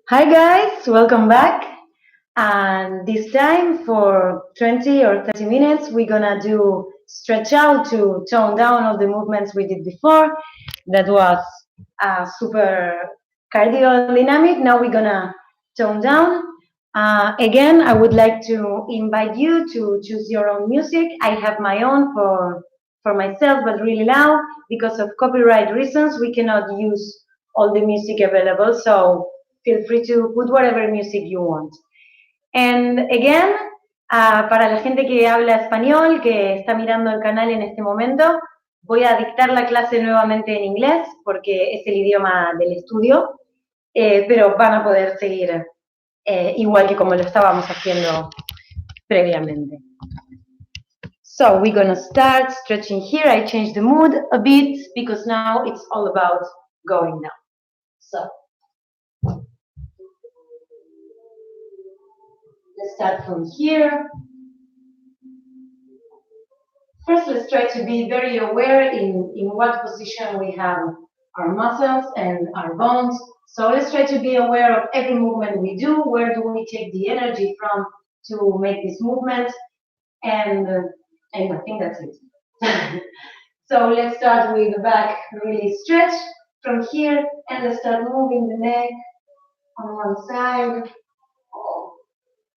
Hi guys, welcome back. And this time for 20 or 30 minutes, we're gonna do stretch out to tone down all the movements we did before. That was super cardio dynamic. Now we're gonna tone down. Again, I would like to invite you to choose your own music. I have my own for myself, but really loud because of copyright reasons. We cannot use all the music available, so feel free to put whatever music you want. And again, para la gente que habla español, que está mirando el canal en este momento, voy a dictar la clase nuevamente en inglés porque es el idioma del estudio, pero van a poder seguir igual que como lo estábamos haciendo previamente. So we're gonna start stretching here. I changed the mood a bit because now it's all about going down. So let's start from here. First, let's try to be very aware in what position we have our muscles and our bones. So let's try to be aware of every movement we do. Where do we take the energy from to make this movement? And I think that's it. So let's start with the back really stretch from here, and let's start moving the neck on one side.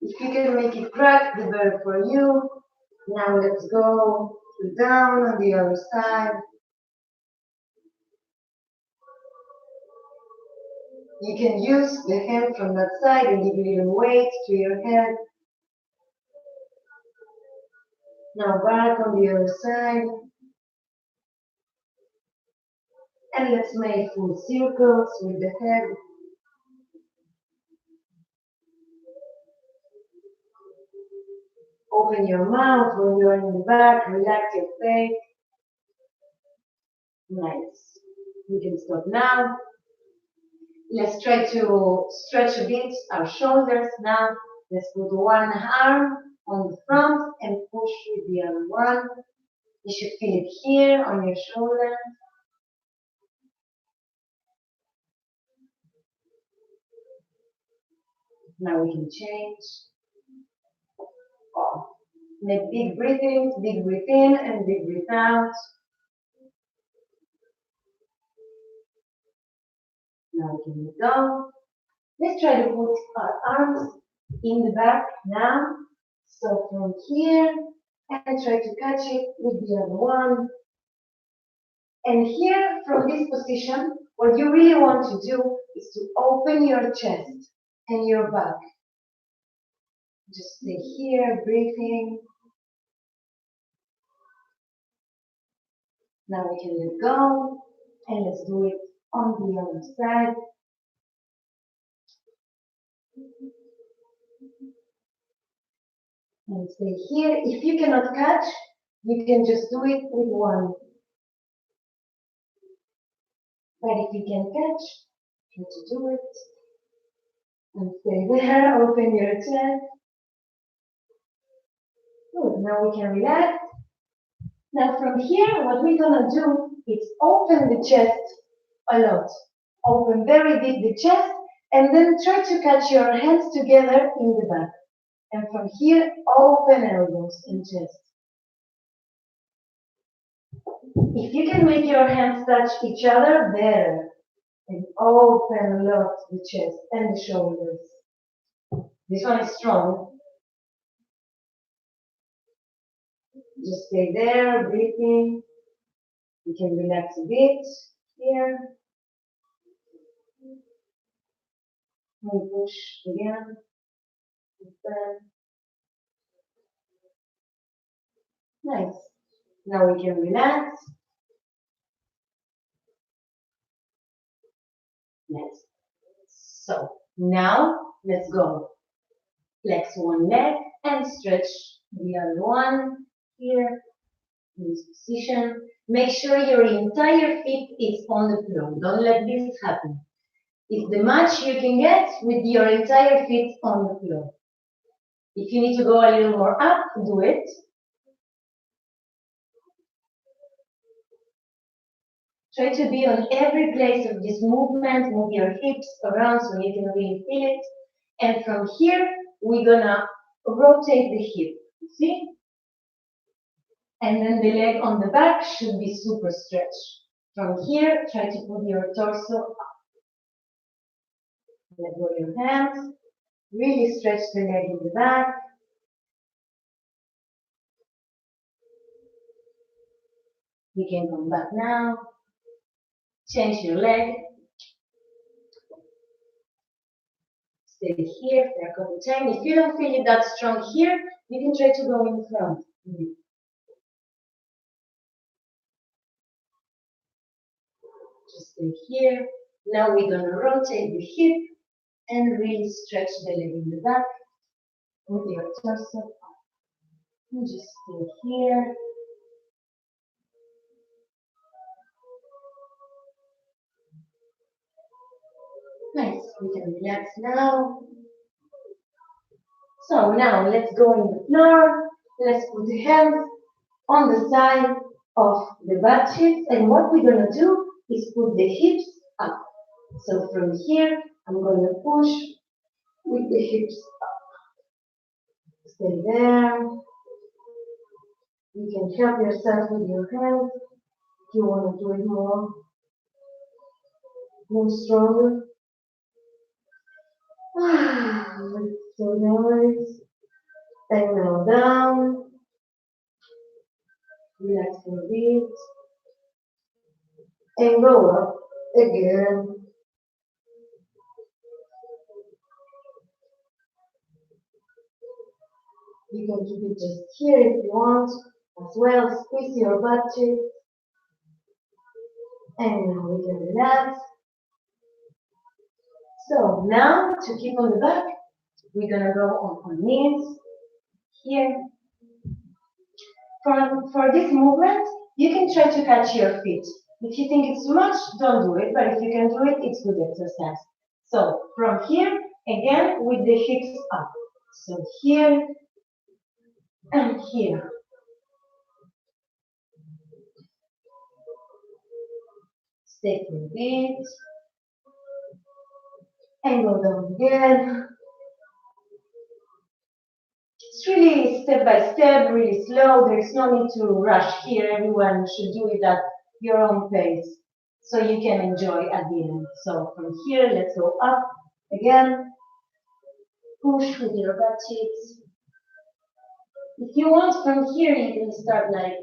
If you can make it crack, the better for you. Now let's go down on the other side. You can use the hand from that side and give a little weight to your head. Now back on the other side. And let's make full circles with the head. Open your mouth when you're in the back, relax your face. Nice. You can stop now. Let's try to stretch a bit our shoulders now. Let's put one arm on the front and push with the other one. You should feel it here on your shoulder. Now we can change. Make big breathings, big breath in and big breath out. Now we can let go. Let's try to put our arms in the back now. So from here, and try to catch it with the other one. And here, from this position, what you really want to do is to open your chest and your back. Just stay here, breathing. Now we can let go, and let's do it on the other side. And stay here. If you cannot catch, you can just do it with one. But if you can catch, try to do it. And stay there, open your chest. Good, now we can relax. Now from here, what we're gonna do is open the chest a lot. Open very deep the chest, and then try to catch your hands together in the back. And from here, open elbows and chest. If you can make your hands touch each other, better. And open a lot the chest and the shoulders. This one is strong. Just stay there, breathing. You can relax a bit here. And push again. Open. Nice. Now we can relax. Nice. So now let's go. Flex one leg and stretch the other one here in this position. Make sure your entire feet is on the floor. Don't let this happen. It's the much you can get with your entire feet on the floor. If you need to go a little more up, do it. Try to be on every place of this movement, move your hips around so you can really feel it. And from here, we're gonna rotate the hip, see? And then the leg on the back should be super stretched. From here, try to put your torso up. Let go your hands. Really stretch the leg in the back. You can come back now. Change your leg. Stay here for a couple times. If you don't feel it that strong here, you can try to go in front. Just stay here. Now we're gonna rotate the hip and really stretch the leg in the back with your torso up. And just stay here. Nice. We can relax now. So now let's go in the floor. Let's put the hands on the side of the butt cheeks. And what we're gonna do is put the hips up. So from here, I'm gonna push with the hips up. Stay there. You can help yourself with your hands if you want to do it more stronger. So nice. And now down. Relax a bit. And go up again. You can keep it just here if you want. As well, squeeze your butt cheeks. And now we can relax. So now, to keep on the back, we're gonna go on our knees here. For this movement, you can try to catch your feet. If you think it's too much, don't do it, but if you can do it, it's good exercise. So from here, again, with the hips up. So here and here. Stay for a bit. And go down again. It's really step by step, really slow. There's no need to rush here. Everyone should do it at your own pace so you can enjoy at the end. So from here, let's go up again. Push with your butt cheeks. If you want from here, you can start like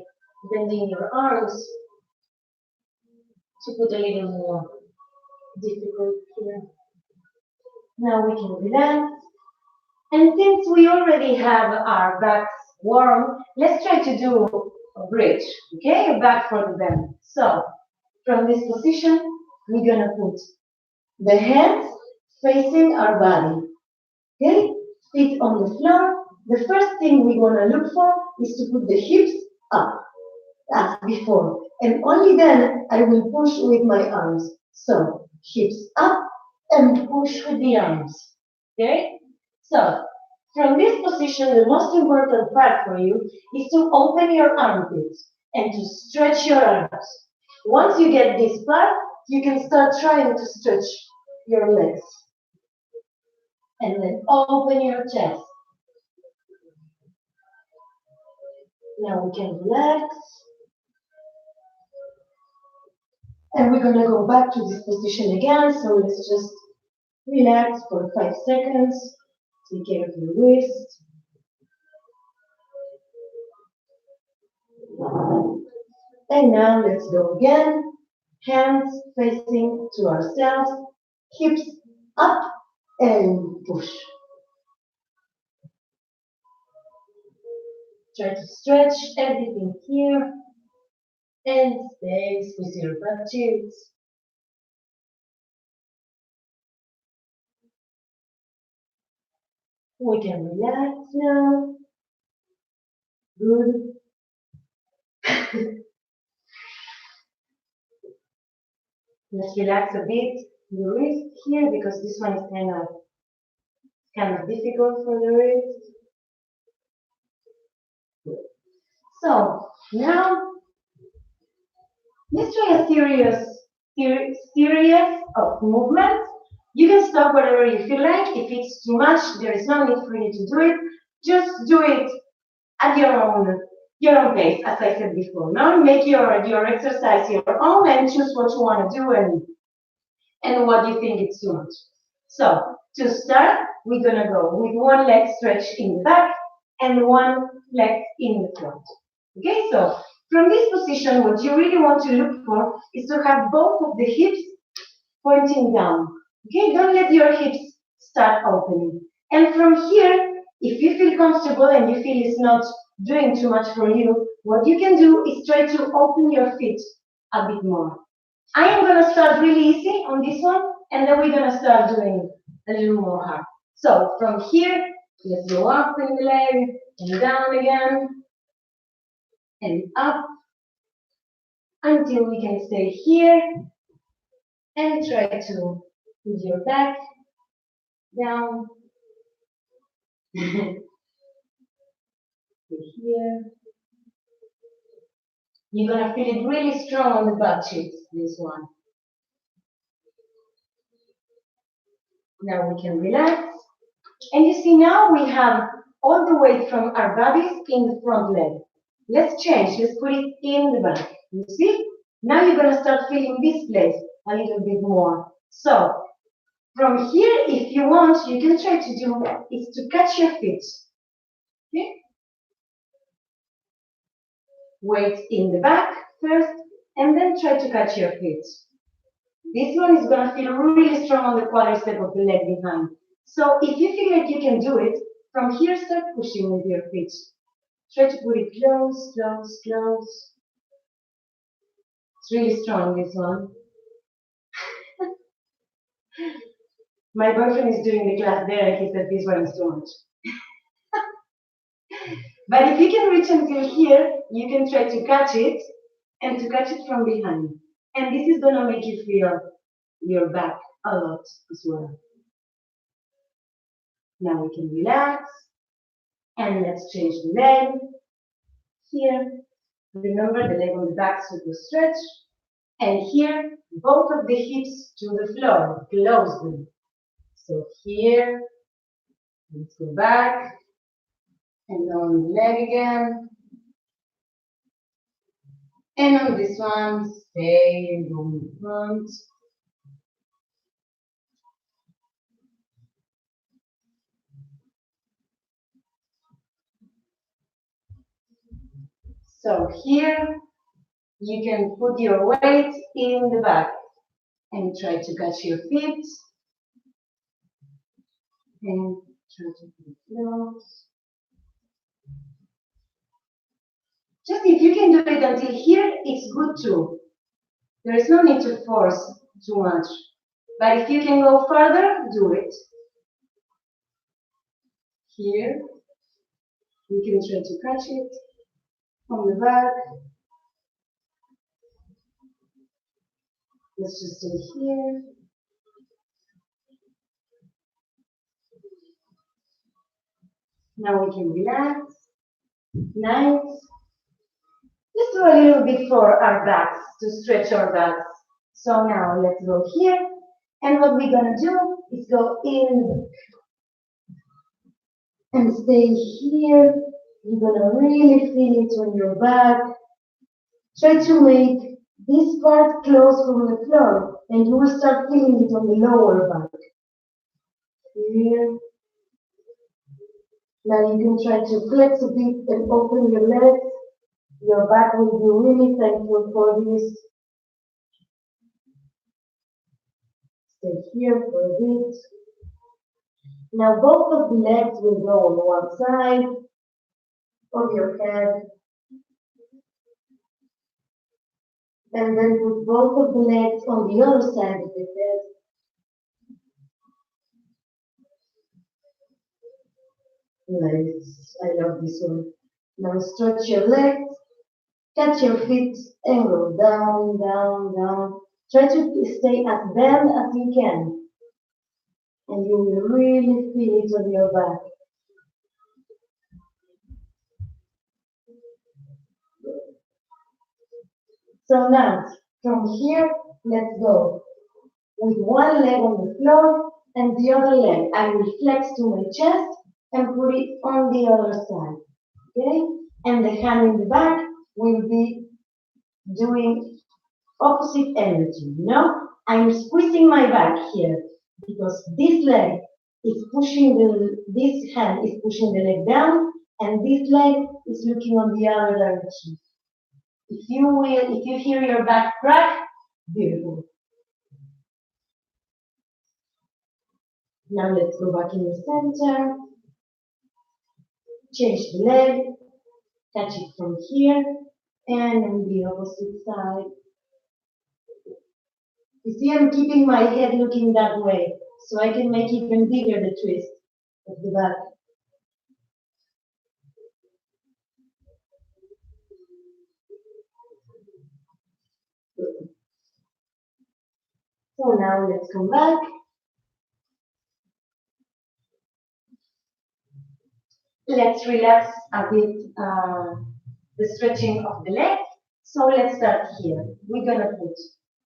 bending your arms to put a little more difficult here. Now we can relax. And since we already have our backs warm, let's try to do a bridge, okay? A back for the bend. So, from this position, we're gonna put the hands facing our body, okay? Feet on the floor. The first thing we're gonna look for is to put the hips up, as before. And only then I will push with my arms. So, hips up and push with the arms, okay? So, from this position, the most important part for you is to open your armpits and to stretch your arms. Once you get this part, you can start trying to stretch your legs. And then open your chest. Now we can relax. And we're gonna go back to this position again, so let's just relax for 5 seconds. Take care of your wrist. And now let's go again. Hands facing to ourselves, hips up and push. Try to stretch everything here and stay with your butt cheeks. We can relax now. Good. Let's relax a bit the wrist here because this one is kind of difficult for the wrist. So now Let's try a series of movements. You can stop wherever you feel like. If it's too much, there is no need for you to do it. Just do it at your own pace, as I said before. Now make your exercise your own and choose what you want to do and what you think it's too much. So to start, we're gonna go with one leg stretch in the back and one leg in the front. Okay, so from this position, what you really want to look for is to have both of the hips pointing down. Okay, don't let your hips start opening. And from here, if you feel comfortable and you feel it's not doing too much for you, what you can do is try to open your feet a bit more. I am going to start really easy on this one, and then we're going to start doing a little more hard. So from here, let's go up in the leg, and down again, and up, until we can stay here, and try to put your back down, here. You're going to feel it really strong on the butt cheeks, this one. Now we can relax. And you see now we have all the weight from our bodies in the front leg. Let's change. Let's put it in the back. You see? Now you're going to start feeling this place a little bit more. So from here, if you want, you can try to do is to catch your feet. Okay? Weight in the back first, and then try to catch your feet. This one is going to feel really strong on the quadricep of the leg behind. So if you feel like you can do it, from here start pushing with your feet. Try to put it close, close, close. It's really strong, this one. My boyfriend is doing the class there and he said this one is too much. But if you can reach until here, you can try to catch it and to catch it from behind. And this is going to make you feel your back a lot as well. Now we can relax. And let's change the leg. Here, remember the leg on the back, super stretch. And here, both of the hips to the floor, close them. So here, let's go back. And on the leg again. And on this one, stay and go in front. So here, you can put your weight in the back and try to catch your feet. And try to put it close. Just if you can do it until here, it's good too. There is no need to force too much. But if you can go further, do it. Here, you can try to catch it on the back. Let's just stay here. Now we can relax. Nice. Let's do a little bit for our backs, to stretch our backs. So now let's go here. And what we're going to do is go in and stay here. You're going to really feel it on your back. Try to make this part close from the floor, and you will start feeling it on the lower back. Here. Now you can try to flex a bit and open your legs. Your back will be really thankful for this. Stay here for a bit. Now both of the legs will go on one side of your head. And then put both of the legs on the other side of the head. Nice. I love this one. Now stretch your legs, catch your feet, and go down, down, down. Try to stay as bent as you can. And you will really feel it on your back. So now, From here, let's go. With one leg on the floor and the other leg, I will flex to my chest and put it on the other side. Okay? And the hand in the back will be doing opposite energy. I'm squeezing my back here because this leg is pushing this hand is pushing the leg down and this leg is looking on the other direction. If you hear your back crack, beautiful. Now let's go back in the center. Change the leg, touch it from here and on the opposite side. You see, I'm keeping my head looking that way so I can make even bigger the twist of the back. So now let's come back. Let's relax a bit the stretching of the leg. So let's start here. We're gonna put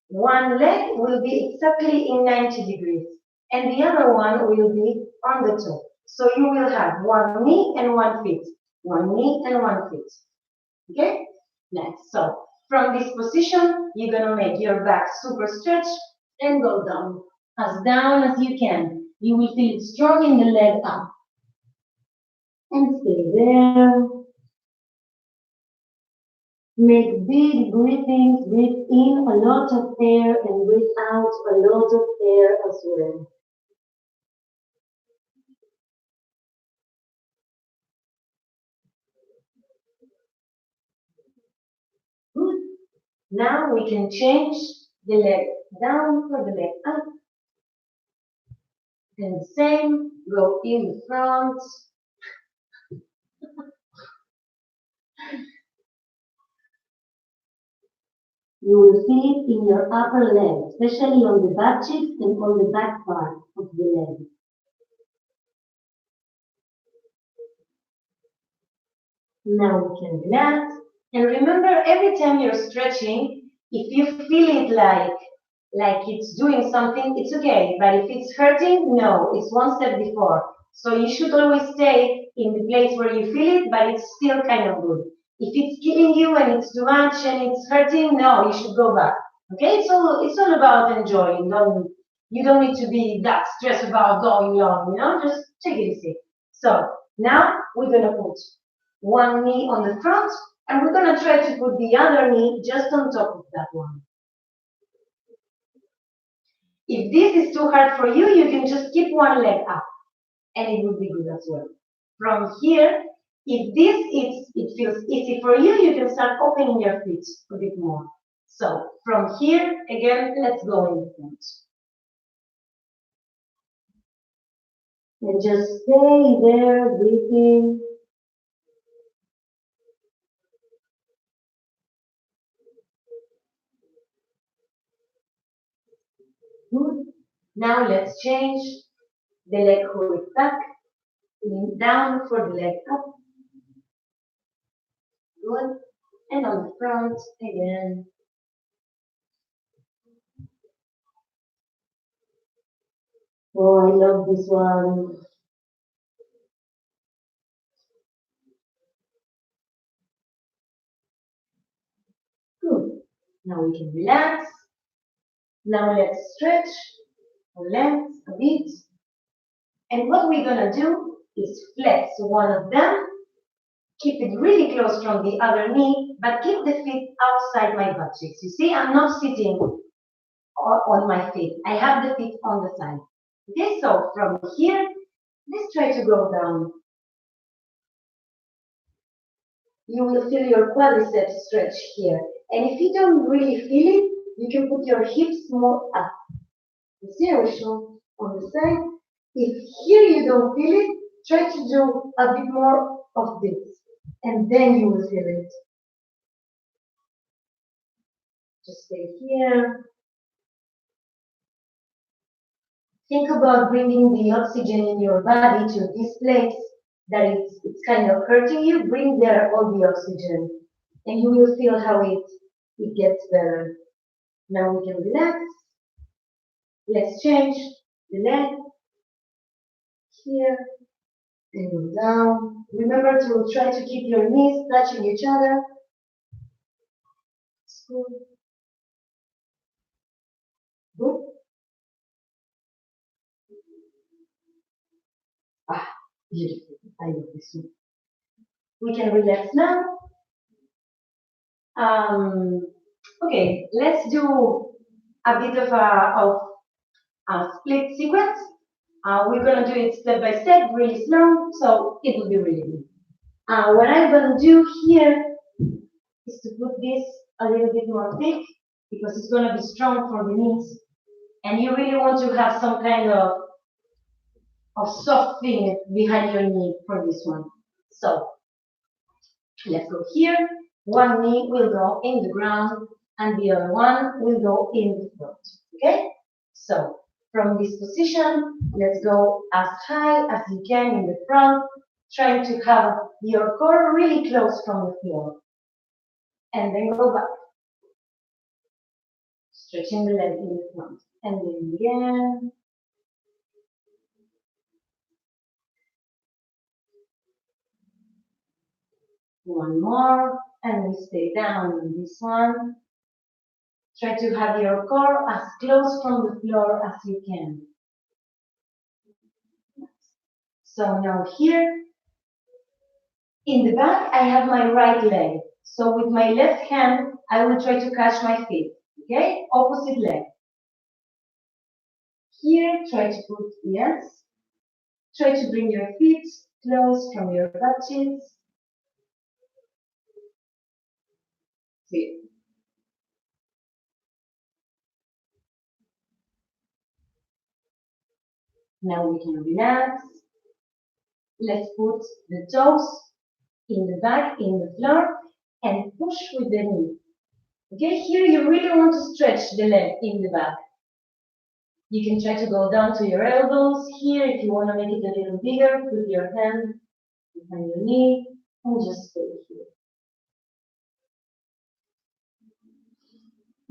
one leg will be exactly in 90 degrees and the other one will be on the top. So you will have one knee and one foot. One knee and one foot. Okay? Next. So from this position, you're gonna make your back super stretched and go down as you can. You will feel strong in the leg up. And stay there. Make big breathings, breathe in a lot of air and breathe out a lot of air as well. Good. Now we can change the leg down for the leg up. And the same, go in the front. You will feel it in your upper leg, especially on the back cheeks and on the back part of the leg. Now we can relax. And remember, every time you're stretching, if you feel it like it's doing something, it's okay. But if it's hurting, no, it's one step before. So you should always stay in the place where you feel it, but it's still kind of good. If it's killing you and it's too much and it's hurting, no, you should go back. Okay, it's all about enjoying. You don't need to be that stressed about going long, just take it easy. So now we're gonna put one knee on the front and we're gonna try to put the other knee just on top of that one. If this is too hard for you, you can just keep one leg up and it will be good as well. From here, if it feels easy for you, you can start opening your feet a bit more. So from here, again, let's go in the front. And just stay there, breathing. Good. Now let's change the leg hold back, down for the leg up. Good. And on the front again. Oh, I love this one. Good. Now we can relax. Now let's stretch our legs a bit. And what we're gonna do is flex one of them, keep it really close from the other knee, but keep the feet outside my butt cheeks. You see, I'm not sitting on my feet. I have the feet on the side. Okay, so from here, let's try to go down. You will feel your quadriceps stretch here. And if you don't really feel it, you can put your hips more up. You see, I will show on the side. If here you don't feel it, try to do a bit more of this. And then you will feel it. Just stay here. Think about bringing the oxygen in your body to this place that it's kind of hurting you. Bring there all the oxygen. And you will feel how it gets better. Now we can relax. Let's change the leg here and go down. Remember to try to keep your knees touching each other. Good. Good. Ah, beautiful. I love this one. We can relax now. Okay, let's do a bit of a split sequence. We're gonna do it step by step, really slow, so it will be really good. What I'm gonna do here is to put this a little bit more thick because it's gonna be strong for the knees, and you really want to have some kind of soft thing behind your knee for this one. So let's go here. One knee will go in the ground and the other one will go in the front. Okay? So from this position, let's go as high as you can in the front, trying to have your core really close from the floor. And then go back. Stretching the leg in the front. And then again. One more. And we stay down in this one. Try to have your core as close from the floor as you can. So now here, in the back, I have my right leg. So with my left hand, I will try to catch my feet. Okay? Opposite leg. Here, try to put, yes. Try to bring your feet close from your butt cheeks. Feet. Now we can relax. Let's put the toes in the back, in the floor, and push with the knee. Okay, here you really want to stretch the leg in the back. You can try to go down to your elbows. Here, if you want to make it a little bigger, put your hand behind your knee and just stay here.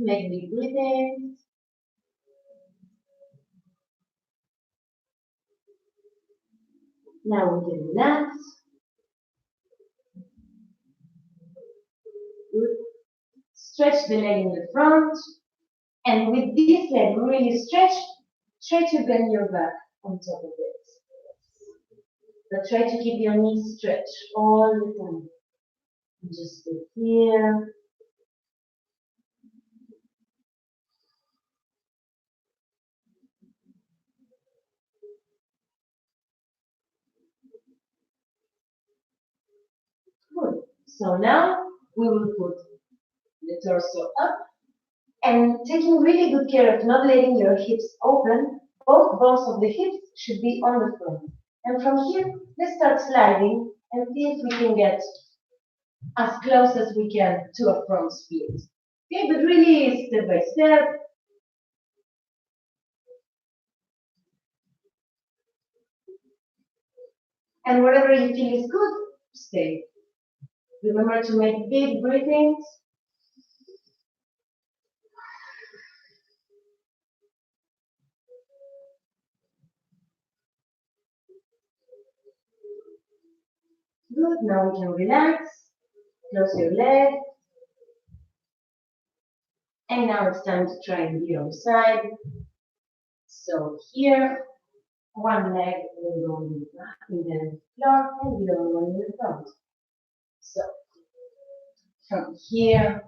Make big breathing. Now we can relax. Good. Stretch the leg in the front. And with this leg really stretched, try to bend your back on top of it. But try to keep your knees stretched all the time. And just stay here. Good. So now we will put the torso up and taking really good care of not letting your hips open. Both bones of the hips should be on the front. And from here, let's start sliding and see if we can get as close as we can to a front split. Okay, but really step by step. And whatever you feel is good, stay. Remember to make big breathings. Good, now we can relax. Close your leg. And now it's time to try the other side. So here, one leg will go in the floor and the other one in the front. So from here,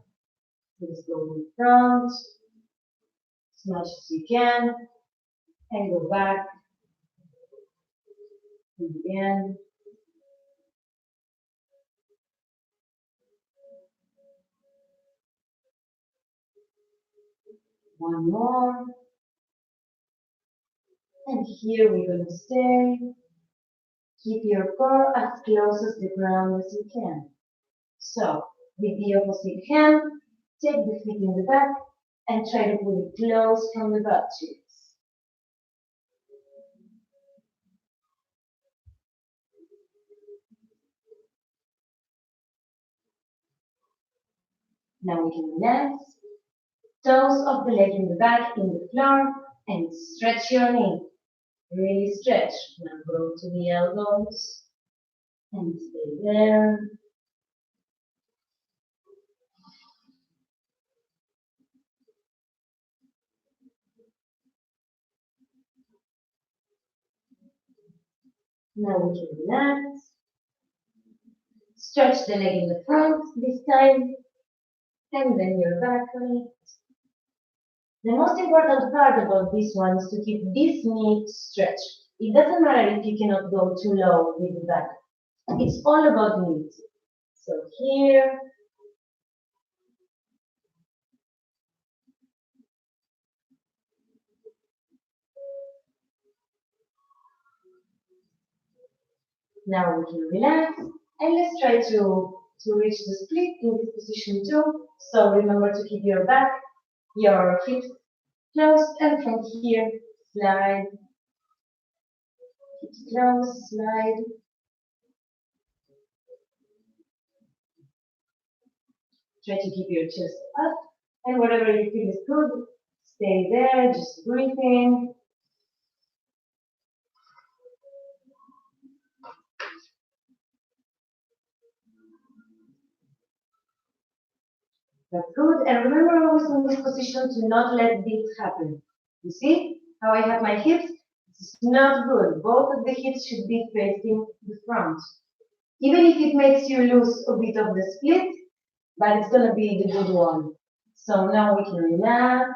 let's go in front as much as you can and go back and again. One more. And here we're going to stay. Keep your core as close as the ground as you can. So, with the opposite hand, take the feet in the back and try to pull it close from the butt cheeks. Now we can relax. Toes of the leg in the back, in the floor, and stretch your knee. Really stretch. Now go to the elbows and stay there. Now we can relax. Stretch the leg in the front this time, and then your back on it. The most important part about this one is to keep this knee stretched. It doesn't matter if you cannot go too low with the back. It's all about knees. So here, now we can relax, and let's try to reach the split in this position too. So remember to keep your back, your hips closed, and from here, slide, hips closed, slide. Try to keep your chest up, and whatever you feel is good, stay there, just breathe in. That's good. And remember always in this position to not let this happen. You see how I have my hips? It's not good. Both of the hips should be facing the front. Even if it makes you lose a bit of the split, but it's going to be the good one. So now we can relax.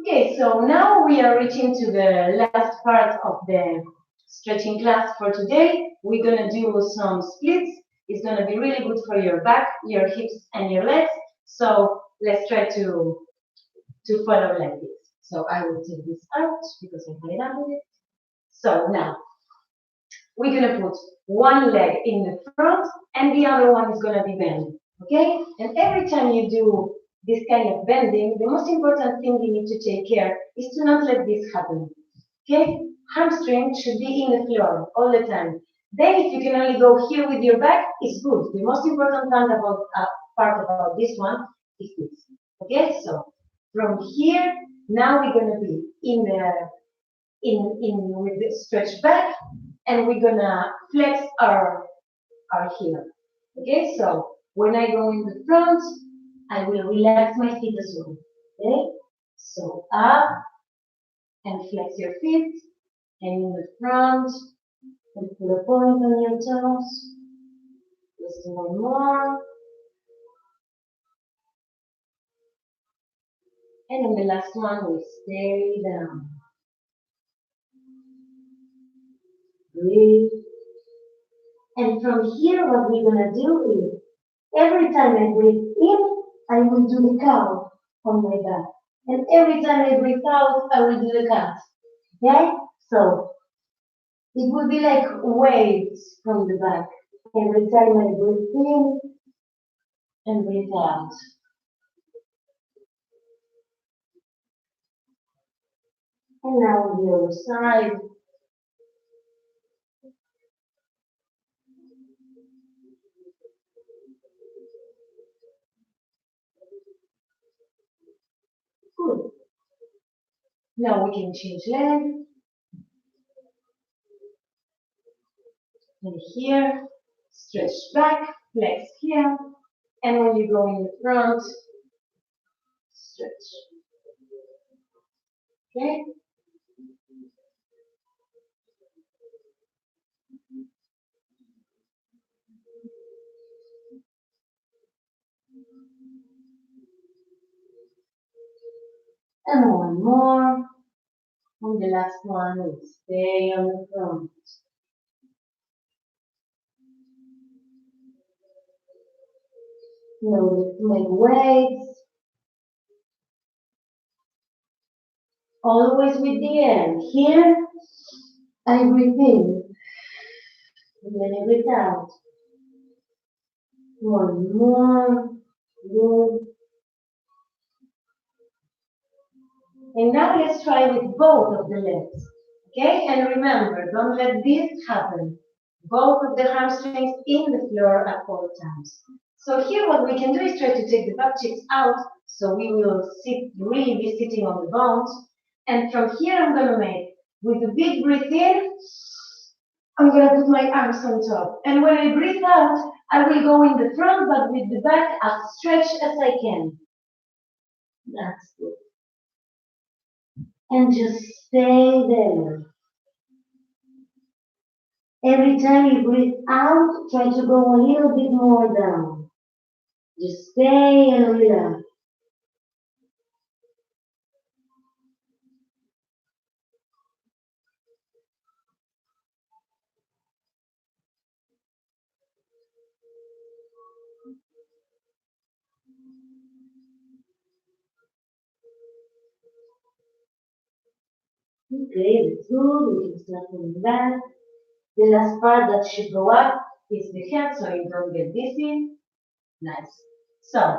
Okay, so now we are reaching to the last part of the stretching class for today. We're going to do some splits. It's going to be really good for your back, your hips, and your legs. So let's try to follow like this. So I will take this out because I'm tied up with it. So now we're going to put one leg in the front and the other one is going to be bent. Okay? And every time you do this kind of bending, the most important thing you need to take care is to not let this happen. Okay? Hamstring should be in the floor all the time. Then if you can only go here with your back, it's good. The most important part about this one is this. Okay? So from here, now we're gonna be in with the stretch back, and we're gonna flex our heel. Okay? So when I go in the front, I will relax my feet as well. Okay? So up and flex your feet, and in the front, and put a point on your toes. Just one more. And in the last one, we stay down. Breathe. And from here, what we're gonna do is, every time I breathe in, I will do the cow on my back. And every time I breathe out, I will do the cat. Okay? So, it will be like waves from the back. Every time I breathe in and breathe out. And now on the other side. Good. Now we can change leg. And here, stretch back, flex here. And when you go in the front, stretch. Okay? And one more. And the last one is stay on the front. Notice my waves. Always with the air. Here, I breathe in. And then I breathe out. One more. Good. And now let's try with both of the legs. Okay? And remember, don't let this happen. Both of the hamstrings in the floor at all times. So here what we can do is try to take the butt cheeks out. So we will really be sitting on the bones. And from here I'm going to make, with a big breath in, I'm going to put my arms on top. And when I breathe out, I will go in the front, but with the back as stretched as I can. That's good. And just stay there. Every time you breathe out, try to go a little bit more down. Just stay and relax. Okay, that's good. We can start coming back. The last part that should go up is the head so you don't get dizzy. Nice. So,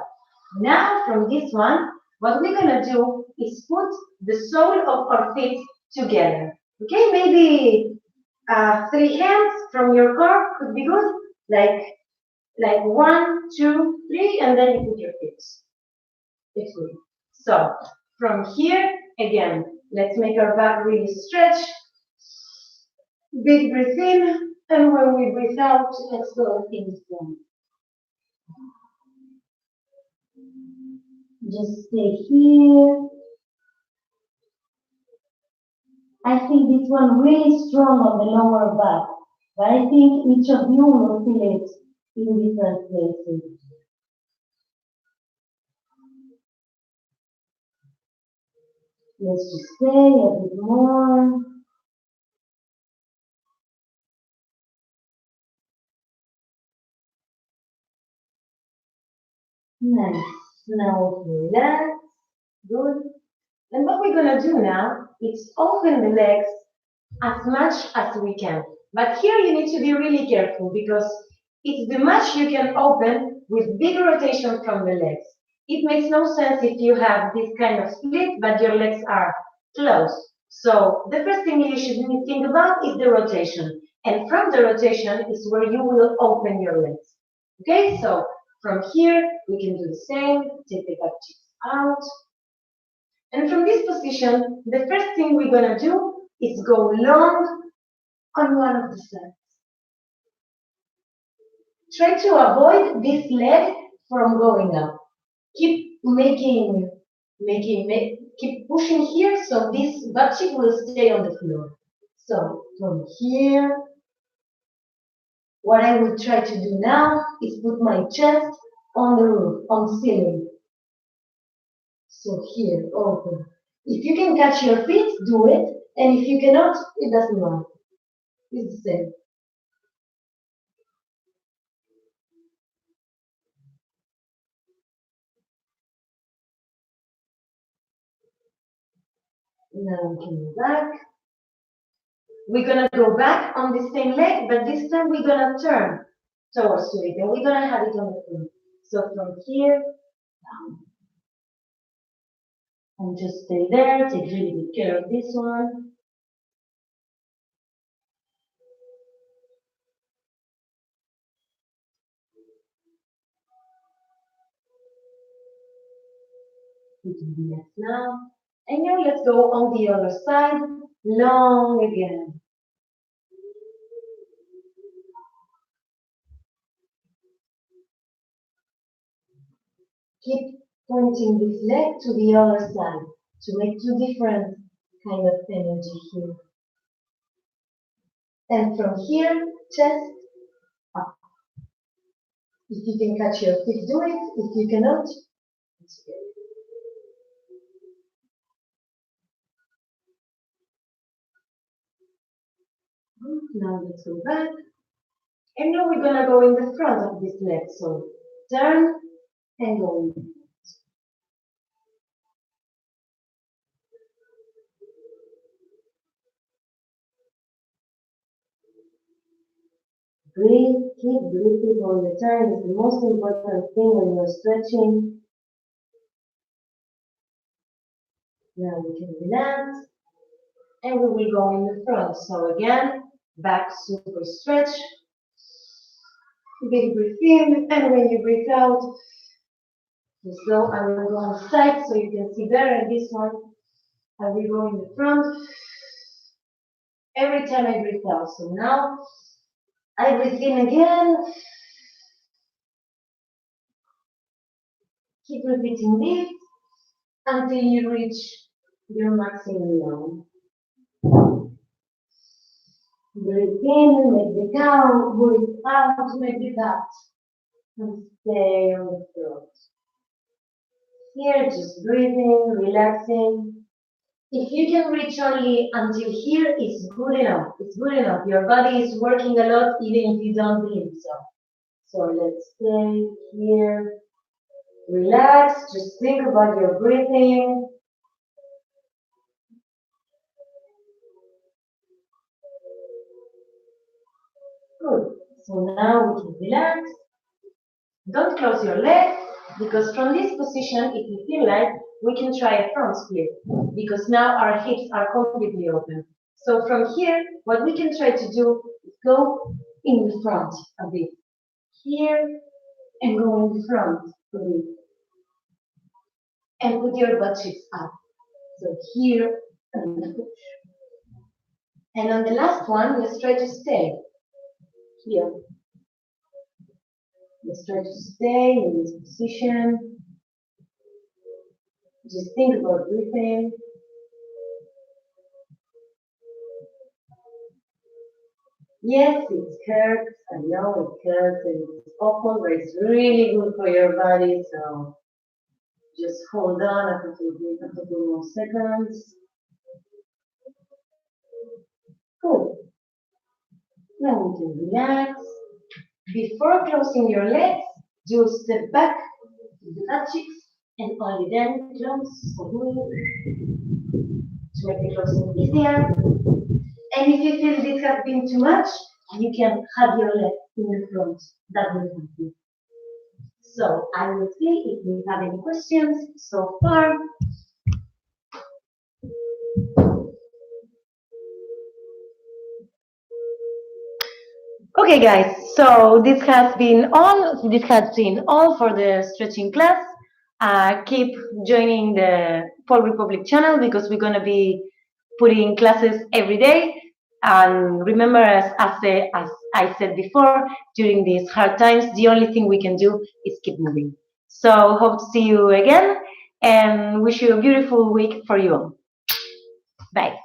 now from this one, what we're going to do is put the sole of our feet together. Okay, maybe 3 hands from your core could be good. Like 1, 2, 3, and then you put your feet. It's good. So, from here, again, let's make our back really stretch. Big breath in, and when we breathe out, let's go things down. Just stay here. I think this one really strong on the lower back, but I think each of you will feel it in different places. Let's just stay a bit more. Nice. Now relax. Good. And what we're going to do now is open the legs as much as we can. But here you need to be really careful because it's the much you can open with big rotation from the legs. It makes no sense if you have this kind of split but your legs are closed. So the first thing you should think about is the rotation. And from the rotation is where you will open your legs. Okay, so from here we can do the same. Take the butt cheeks out. And from this position, the first thing we're going to do is go long on one of the sides. Try to avoid this leg from going up. Keep keep pushing here so this butt cheek will stay on the floor. So from here, what I will try to do now is put my chest on the roof, on ceiling. So here, open. If you can catch your feet, do it. And if you cannot, it doesn't matter. It's the same. Now we can go back. We're going to go back on the same leg, but this time we're going to turn towards it. And we're going to have it on the floor. So from here, down. And just stay there. Take really good care of this one. We can relax now. And now let's go on the other side. Long again. Keep pointing this leg to the other side to make two different kind of energy here. And from here, chest up. If you can catch your feet, do it. If you cannot, it's okay. Now let's go back. And now we're going to go in the front of this leg. So turn and go in. Breathe, keep breathing all the time. It's the most important thing when you're stretching. Now we can relax. And we will go in the front. So again, back super stretch. Big breathe in, and when you breathe out, just go. I'm going to go on side so you can see better this one. I will go in the front every time I breathe out. So now I breathe in again. Keep repeating this until you reach your maximum now. Breathe in, make the cow, breathe out, make the cat, and stay on the throat. Here, just breathing, relaxing. If you can reach only until here, it's good enough. It's good enough. Your body is working a lot, even if you don't believe so. So let's stay here. Relax. Just think about your breathing. Good. So now we can relax. Don't close your legs, because from this position, if you feel like, we can try a front split, because now our hips are completely open. So from here, what we can try to do is go in the front a bit. Here, and go in the front a bit. And put your butt cheeks up. So here, and on the last one, let's try to stay here. Let's try to stay in this position. Just think about breathing. Yes, it hurts. I know it hurts and it's awful, but it's really good for your body. So just hold on a couple more seconds. Good. Now we can relax. Before closing your legs, do step back to the butt cheeks and only then close to make the closing easier. And if you feel this has been too much, you can have your leg in the front. That will help you. So I will see if we have any questions so far. Okay, guys. So this has been all. This has been all for the stretching class. Keep joining the Pole Republic channel, because we're gonna be putting classes every day. And remember, as I said before, during these hard times, the only thing we can do is keep moving. So hope to see you again, and wish you a beautiful week for you all. Bye.